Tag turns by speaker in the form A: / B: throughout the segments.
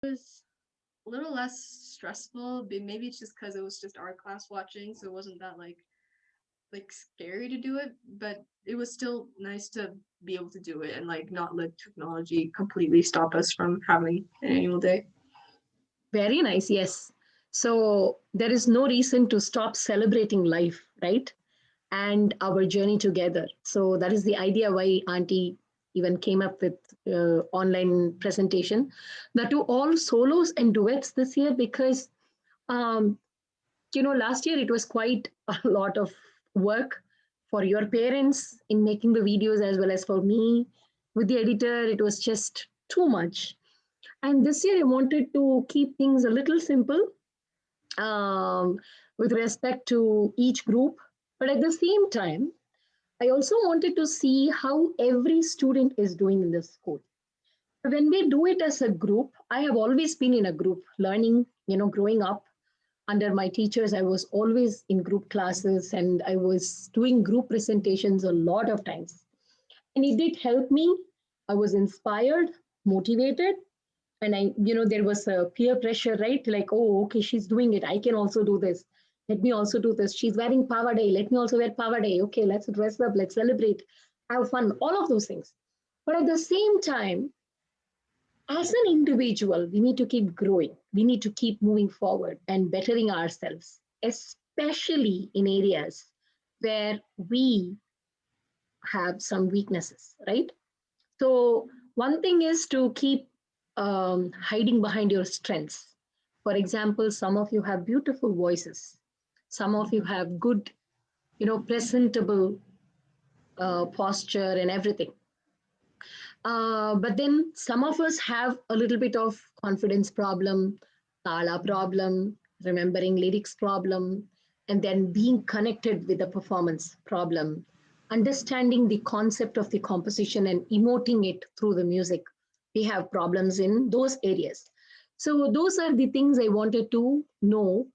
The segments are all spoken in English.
A: was a little less stressful, but maybe it's just because it was just our class watching, so it wasn't that like scary to do it, but it was still nice to be able to do it and like not let technology completely stop us from having an annual day.
B: Very nice, yes. So there is no reason to stop celebrating life, right? And our journey together. So that is the idea why Auntie even came up with online presentation. That to all solos and duets this year because um, last year it was quite a lot of work for your parents in making the videos as well as for me with the editor. It was just too much. And this year I wanted to keep things a little simple um, with respect to each group. But at the same time, I also wanted to see how every student is doing in the school. When we do it as a group, I have always been in a group learning, growing up under my teachers. I was always in group classes and I was doing group presentations a lot of times. And it did help me. I was inspired, motivated, and there was a peer pressure, right? Like, oh, okay, she's doing it, I can also do this, let me also do this. She's wearing power day, let me also wear power day. Okay, let's dress up, let's celebrate, have fun, all of those things. But at the same time, as an individual, we need to keep growing, we need to keep moving forward and bettering ourselves, especially in areas where we have some weaknesses, right? So one thing is to keep hiding behind your strengths. For example, some of you have beautiful voices. Some of you have good, presentable posture and everything. But then some of us have a little bit of confidence problem, tala problem, remembering lyrics problem, and then being connected with the performance problem, understanding the concept of the composition and emoting it through the music. We have problems in those areas. So those are the things I wanted to know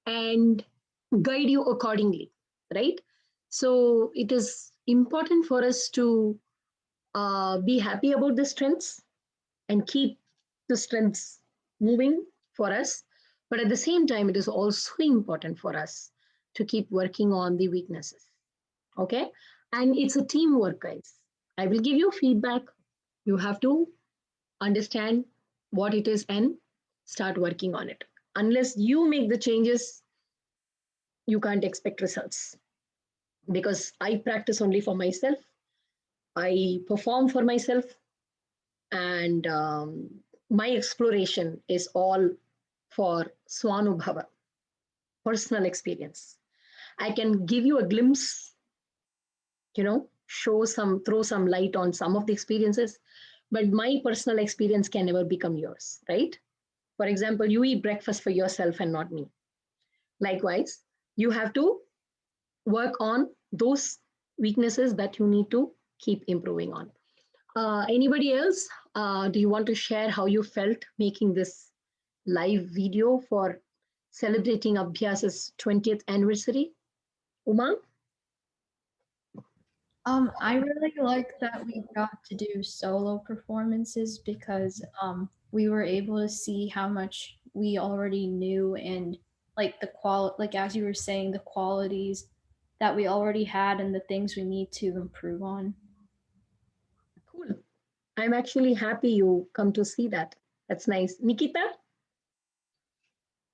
B: and guide you accordingly, right? So it is important for us to be happy about the strengths and keep the strengths moving for us. But at the same time, it is also important for us to keep working on the weaknesses. Okay. And it's a teamwork, guys. I will give you feedback. You have to understand what it is and start working on it. Unless you make the changes, you can't expect results because I practice only for myself. I perform for myself. And my exploration is all for Swanubhava, personal experience. I can give you a glimpse, throw some light on some of the experiences, but my personal experience can never become yours, right? For example, you eat breakfast for yourself and not me. Likewise, you have to work on those weaknesses that you need to keep improving on. Anybody else? Do you want to share how you felt making this live video for celebrating Abhyas's 20th anniversary? Uma?
C: I really like that we got to do solo performances because we were able to see how much we already knew and like like as you were saying, the qualities that we already had and the things we need to improve on.
B: Cool. I'm actually happy you come to see that. That's nice. Nikita,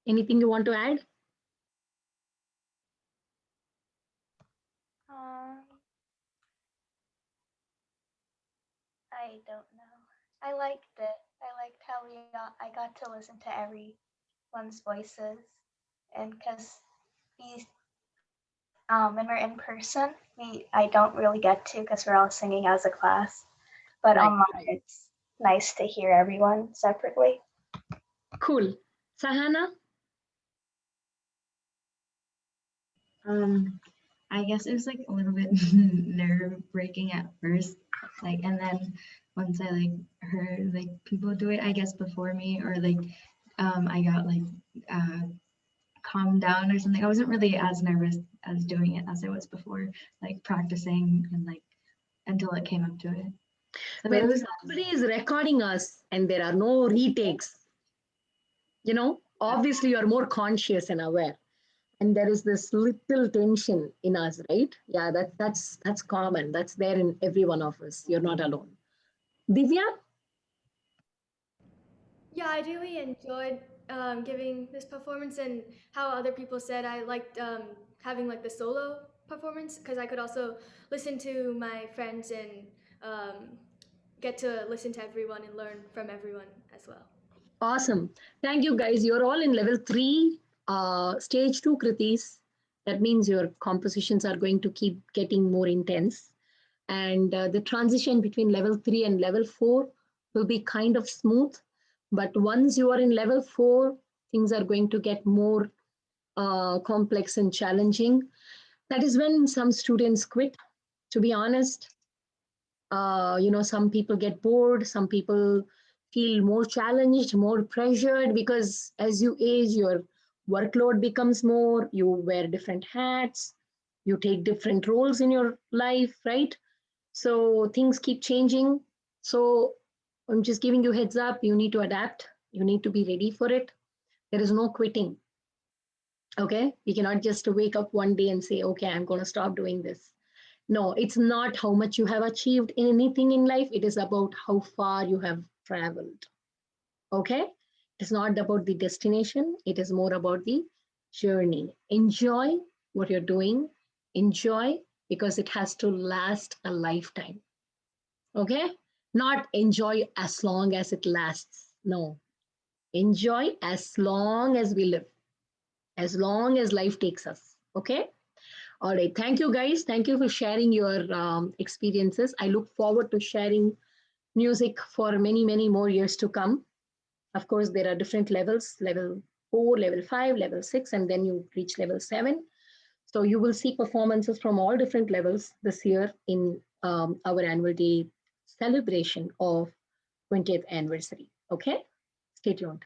B: anything you want to add?
D: Um, I don't know. I liked it. I liked how I got to listen to everyone's voices, and because we when we're in person, we I don't really get to because we're all singing as a class. But
B: Right.
D: online, it's nice to hear everyone separately.
B: Cool. Sahana?
E: Um, I guess it was like a little bit nerve breaking at first, like, and then once I like heard like people do it, I guess before me, or like, I got like calmed down or something. I wasn't really as nervous as doing it as I was before, like practicing and like until it came up to it. So
B: When
E: it was
B: somebody is recording us and there are no retakes, Obviously you're more conscious and aware, and there is this little tension in us, right? Yeah, that's common. That's there in every one of us. You're not alone. Divya?
F: Yeah, I really enjoyed giving this performance, and how other people said I liked having like the solo performance because I could also listen to my friends and um, get to listen to everyone and learn from everyone as well.
B: Awesome. Thank you, guys. You're all in level 3, stage 2, Kritis. That means your compositions are going to keep getting more intense. And the transition between level 3 and level 4 will be kind of smooth. But once you are in level 4, things are going to get more complex and challenging. That is when some students quit, to be honest. Some people get bored, some people feel more challenged, more pressured, because as you age, your workload becomes more, you wear different hats, you take different roles in your life, right? So things keep changing. So I'm just giving you heads up, you need to adapt, you need to be ready for it. There is no quitting. Okay, you cannot just wake up one day and say, okay, I'm going to stop doing this. No, it's not how much you have achieved in anything in life. It is about how far you have traveled. Okay? It's not about the destination. It is more about the journey. Enjoy what you're doing. Enjoy because it has to last a lifetime. Okay? Not enjoy as long as it lasts. No. Enjoy as long as we live, as long as life takes us. Okay? All right. Thank you, guys. Thank you for sharing your experiences. I look forward to sharing music for many, many more years to come. Of course, there are different levels, level 4, level 5, level 6, and then you reach level 7. So you will see performances from all different levels this year in our annual day celebration of 20th anniversary. Okay? Stay tuned.